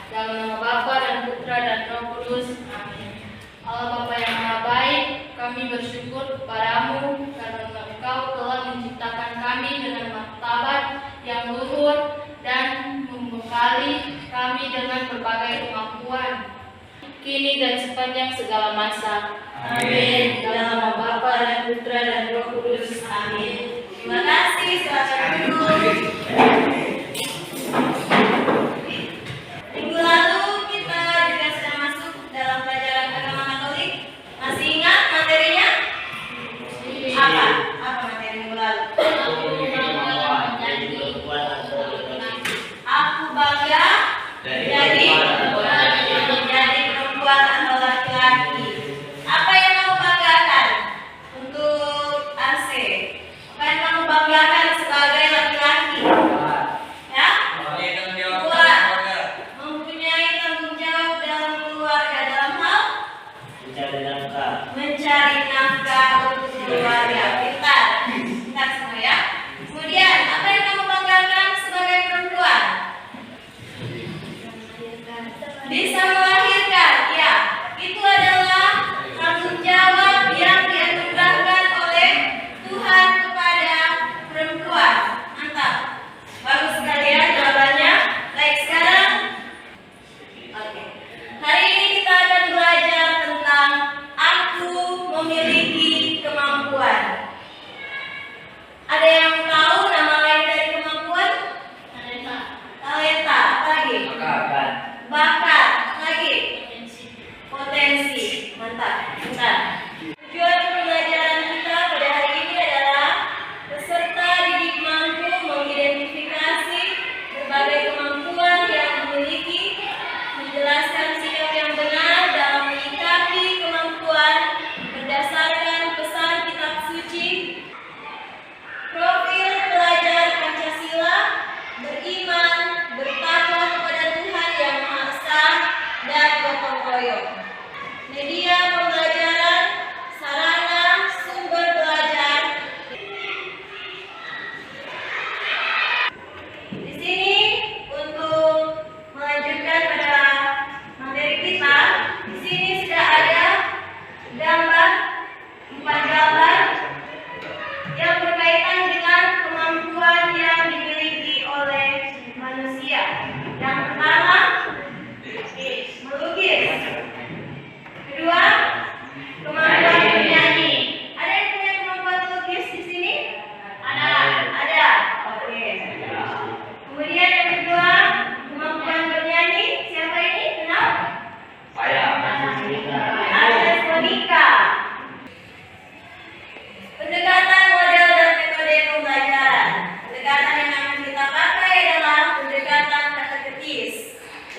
Dalam nama Bapa dan Putra dan Roh Kudus. Amin. Allah Bapa yang Maha Baik, kami bersyukur kepadamu karena Engkau telah menciptakan kami dengan martabat yang luhur dan membekali kami dengan berbagai kemampuan, kini dan sepanjang segala masa. Amin. Dalam nama Bapa dan Putra dan Roh Kudus. Amin. Terima kasih. Silakan duduk. Minggu lalu kita juga sudah masuk dalam pelajaran agama Katolik. Masih ingat materinya? Apa materi minggu lalu? Aku bangga jadi perempuan atau laki-laki. Apa yang kamu banggakan untuk AC? Apa yang kamu banggakan sebagai laki-laki? Ya? Mempunyai tanggung jawab dalam keluarga dalam hal mencari nafkah untuk keluarga. Pintar semua ya. Kemudian apa yang kamu banggakan sebagai perempuan? Bisa melahirkan. Ya, itu adalah tanggung jawab yang dianugerahkan oleh Tuhan kepada perempuan. Mantap. Bagus sekali ya jawabannya. Baik, sekarang oke. Hari ini kita akan belajar tentang aku memiliki kemampuan. Ada yang tahu nama lain dari kemampuan? Talenta. Apa lagi? Bakat. Apa lagi? Potensi. Mantap. Bentar. Tujuan pembelajaran kita pada hari ini adalah peserta didik mampu mengidentifikasi berbagai kemampuan yang dimiliki, menjelaskan sikap yang benar dalam menyikapi kemampuan berdasarkan pesan kitab suci, profil pelajar Pancasila, beriman, bertakwa kepada Tuhan yang Maha Esa, dan gotong royong. Media pembelajaran, sarana, sumber belajar. Di sini untuk melanjutkan pada materi kita, di sini sudah ada gambar, 4 gambar yang berkaitan dengan kemampuan yang dimiliki oleh manusia. Yang pertama, melukis. Kedua, kemampuan bernyanyi. Ada yang punya kemampuan melukis di sini? Ada. Oke. Kemudian yang kedua, kemampuan bernyanyi. Siapa ini? Kenal? Agnes Monica. Pendekatan model dan metode pembelajaran. Pendekatan yang akan kita pakai adalah pendekatan kateketis.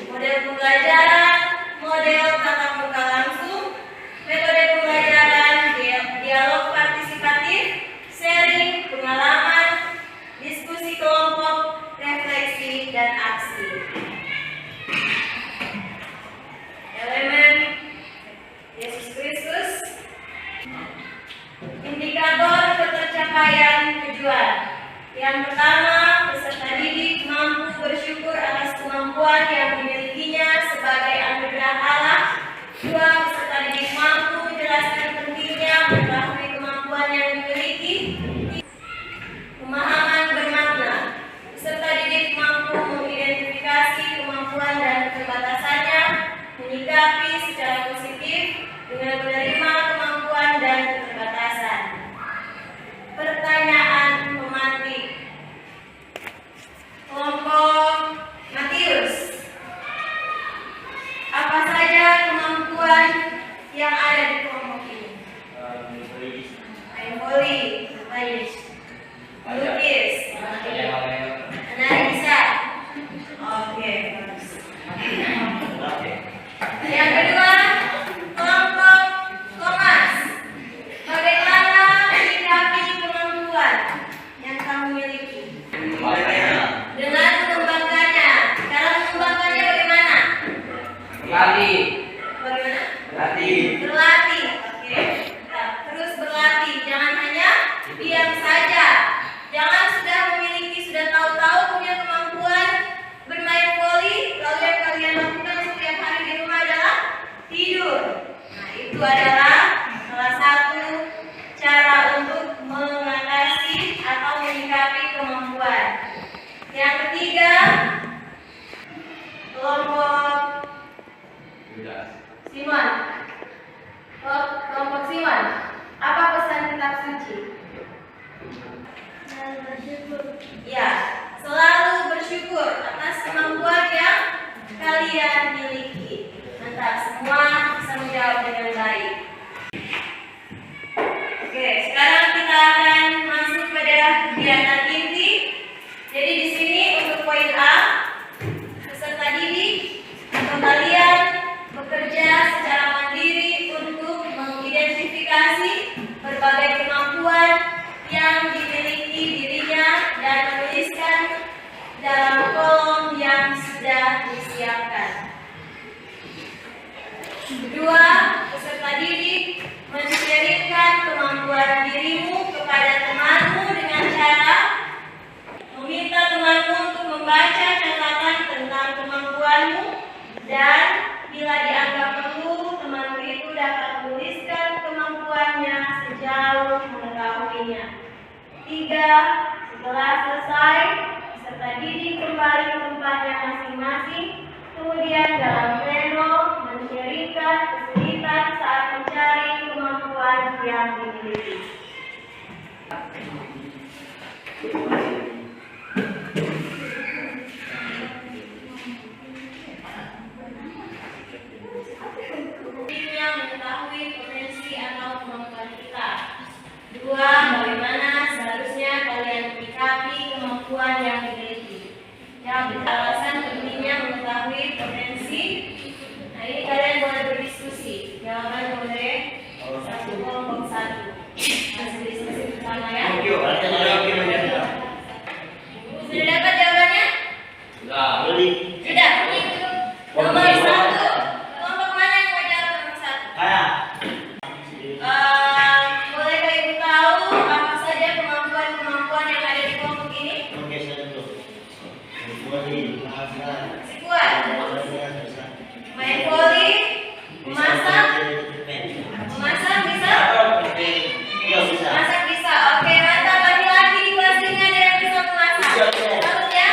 Model pembelajaran, model tatap muka langsung, metode pembelajaran, dialog partisipatif, sharing, pengalaman, diskusi kelompok, refleksi, dan aksi. Elemen Yesus Kristus. Indikator ketercapaian tujuan. Yang pertama, peserta didik mampu bersyukur atas kemampuan yang dimilikinya sebagai anugerah Allah. Dua, peserta didik mampu menjelaskan pentingnya mengetahui kemampuan yang dimiliki. Pemahaman bermakna. Peserta didik mampu mengidentifikasi kemampuan dan keterbatasannya, menyikapi secara positif dengan menerima kemampuan dan keterbatasan. Pertanyaan pemantik. Kelompok Matius. Apa saja kemampuan yang ada di kelompok ini? Voli, melukis, analisa. Oke, bagus. Yang kedua, kelompok Thomas. Bagaimana menyikapi kemampuan yang kamu miliki? Dengan mengembangkannya. Cara mengembangkannya bagaimana? Berlatih. Berlatih. Oke. Nah, terus berlatih. Jangan hanya diam saja. Jangan sudah tahu-tahu punya kemampuan bermain voli, lalu yang kalian lakukan Apa pesan kitab suci? Ya, selalu bersyukur atas kemampuan yang kalian miliki. Mantap, semua bisa menjawab dengan baik. Oke, sekarang kita akan masuk pada kegiatan inti. Jadi di sini untuk poin A, peserta didik kalian bekerja secara mandiri untuk mengidentifikasi berbagai kemampuan yang dimiliki dirinya dan menuliskan dalam kolom yang sudah disiapkan. Kedua, peserta didik men-sharingkan kemampuan dirimu kepada temanmu dengan cara meminta temanmu untuk membaca catatan tentang kemampuanmu dan bila dianggap perlu, temanmu itu dapat menuliskan kemampuannya sejauh mengetahuinya. 3. Setelah selesai, peserta didik kembali ke tempatnya masing-masing, kemudian dalam pleno men-sharingkan kesulitan saat mencari kemampuan yang dimiliki. Dirinya mengetahui potensi atau kemampuan kita. 2. Bagaimana seharusnya kalian menyikapi kemampuan yang dimiliki. Yang alasan pentingnya mengetahui potensi. Nah, ini kalian boleh berdiskusi. Jawaban boleh satu kelompok satu. Masih diskusi bersama ya. Sudah dapat jawabannya? Sudah. Nomor 1. Kelompok mana yang mau jawab nomor 1? Bolehkah ibu tahu apa saja kemampuan-kemampuan yang ada di kelompok ini? Si kuat. Main voli, memasak bisa? Masak bisa. Oke, mantap. Laki-laki di kelas ini ada yang bisa memasak. Selamat ya.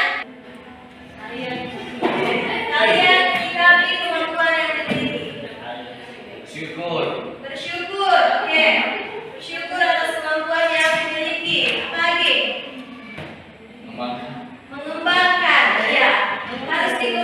Kalian menyikapi kemampuan yang dimiliki. Bersyukur. Oke. Bersyukur atas kemampuan yang dimiliki. Apa lagi? Mengembangkan. Ya. Harus dikembangkan.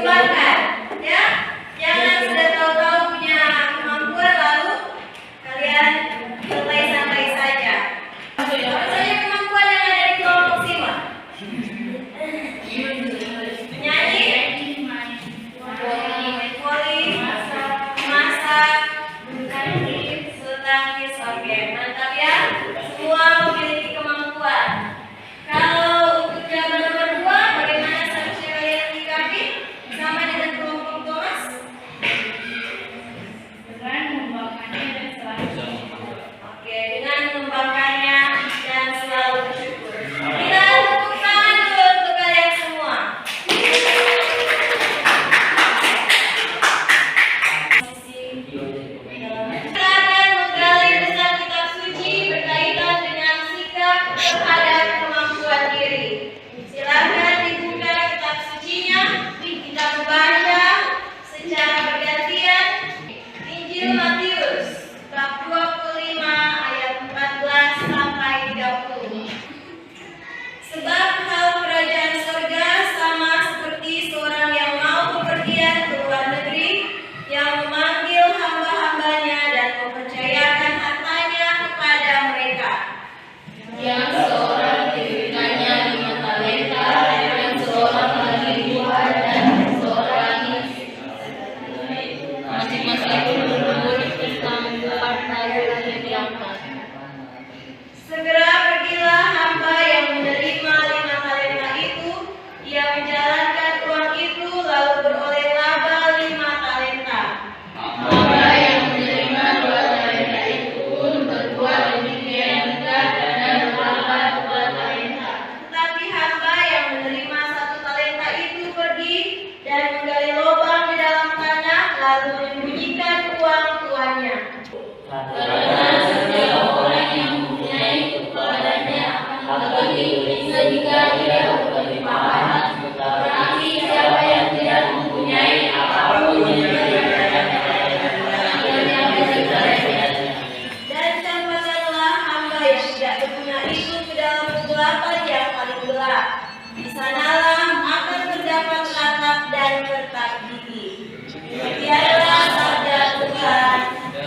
Demikianlah sabda Tuhan.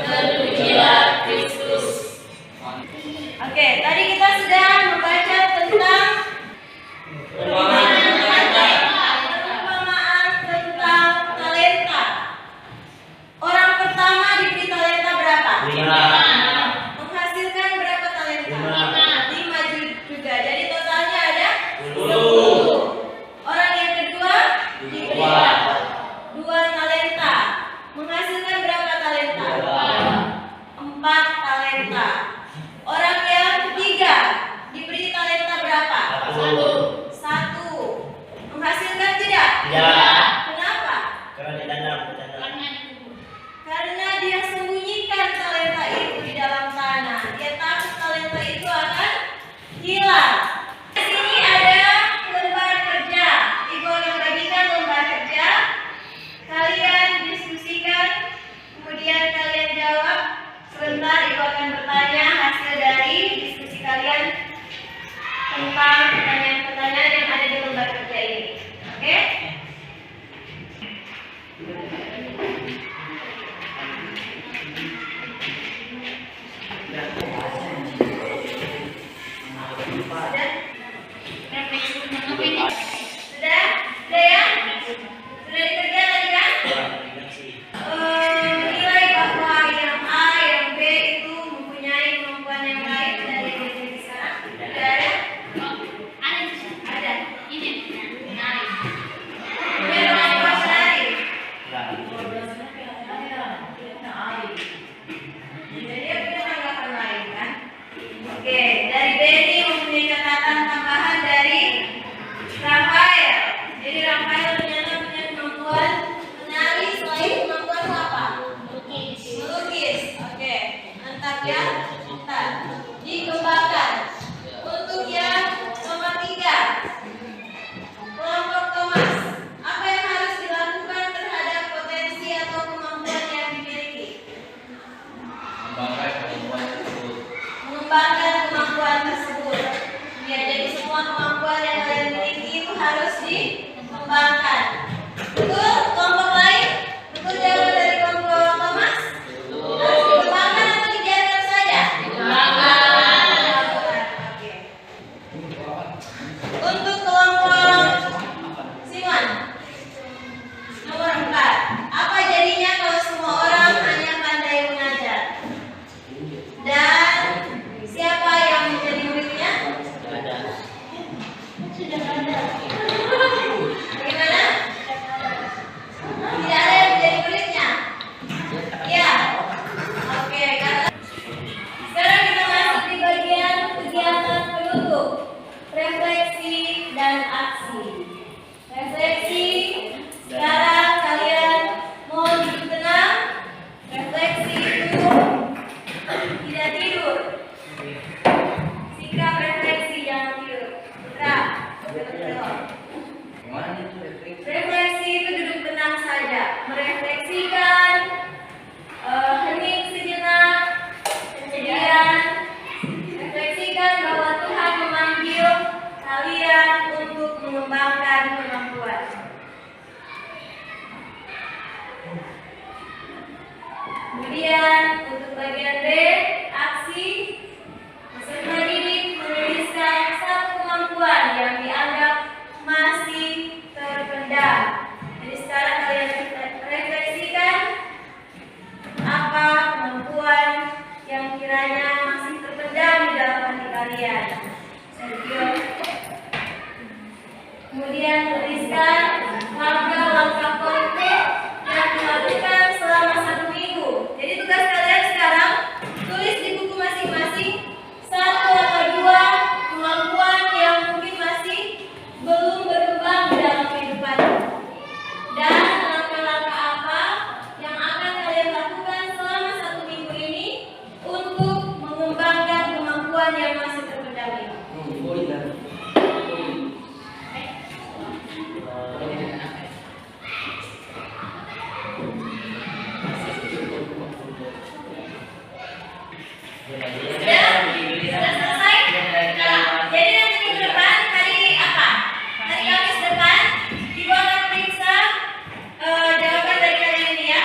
Terpujilah Kristus. Oke, tadi kita sudah membaca tentang perumpamaan tentang talenta. Orang pertama diberi talenta berapa? 5. Menghasilkan berapa talenta? 5 juga. Jadi totalnya ada 10. Orang yang kedua diberi 2 talenta. Menghasilkan berapa talenta? 4 talenta. Orang yang ketiga diberi talenta berapa? 1. Menghasilkan tidak? Tidak. Kenapa? Karena ditanam. Karena dia sembunyikan talenta itu di dalam tanah. Dia takut talenta itu akan hilang. Di sini ada lembar kerja. Ibu akan bagikan lembar kerja. Kalian diskusikan, kemudian kalian jawab. Sebentar Ibu akan bertanya hasil dari diskusi kalian tentang pertanyaan-pertanyaan yang ada di lembar kerja ini. Oke? Sudah? Sudah? Sudah ya? Sudah dikerjakan tadi kan? Nilai bahwa yang A, yang B itu mempunyai kemampuan yang lain dari yang diajarkan sekarang? Tidak ada? Ada. Punya kemampuan menari? Jadi dia punya tanggapan lain kan? Oke, dari Benny mempunyai catatan tambahan dari Rafael. Jadi Rafael ternyata punya kemampuan menari selain kemampuan apa? Melukis. Oke, mantap ya. Mantap. Dikembangkan. Untuk yang nomor 3, kelompok Thomas. Apa yang harus dilakukan terhadap potensi atau kemampuan yang dimiliki? Mengembangkan kemampuan tersebut. Ya, jadi semua kemampuan yang kalian miliki itu harus dikembangkan. Betul? Kelompok lain? Betul jawaban dari kelompok Thomas? Harus dikembangkan atau dibiarkan saja? Oke. Untuk kelompok Simon, nomor 4. Apa jadinya kalau semua orang hanya pandai mengajar? Dan siapa yang menjadi muridnya? Bagaimana? Tidak ada yang menjadi muridnya? Ya. Oke. Sekarang kita masuk di bagian kegiatan penutup, refleksi dan aksi. Refleksi. Sekarang kalian mohon duduk tenang. Refleksi itu tidak tidur. Sikap refleksi jangan tidur. Putra, refleksi itu duduk tenang saja, merefleksikan, hening sejenak, kemudian refleksikan bahwa Tuhan memanggil kalian untuk mengembangkan kemampuan. Kemudian untuk bagian B, aksi. Peserta didik menuliskan satu kemampuan yang dianggap masih terpendam. Jadi sekarang kalian refleksikan apa kemampuan yang kiranya masih terpendam di dalam hati kalian. Sergio. Kemudian tuliskan langkah-langkah konkret yang dilakukan selama 1 minggu. Jadi tugas kalian sekarang tulis di buku masing-masing 1 atau 2 kemampuan yang mungkin masih belum berkembang di dalam kehidupan. Dan langkah-langkah apa yang akan kalian lakukan selama 1 minggu ini untuk mengembangkan kemampuan yang masih terpendam ini. Sudah selesai? Nah, jadi nanti minggu depan hari apa? Hari Kamis depan Ibu akan periksa jawaban dari kalian ini ya.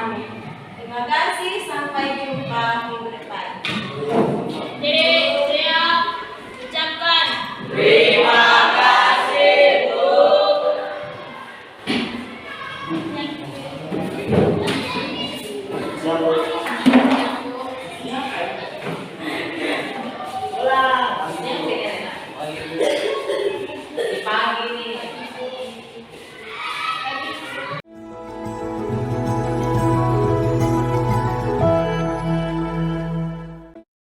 Amin. Terima kasih, sampai jumpa.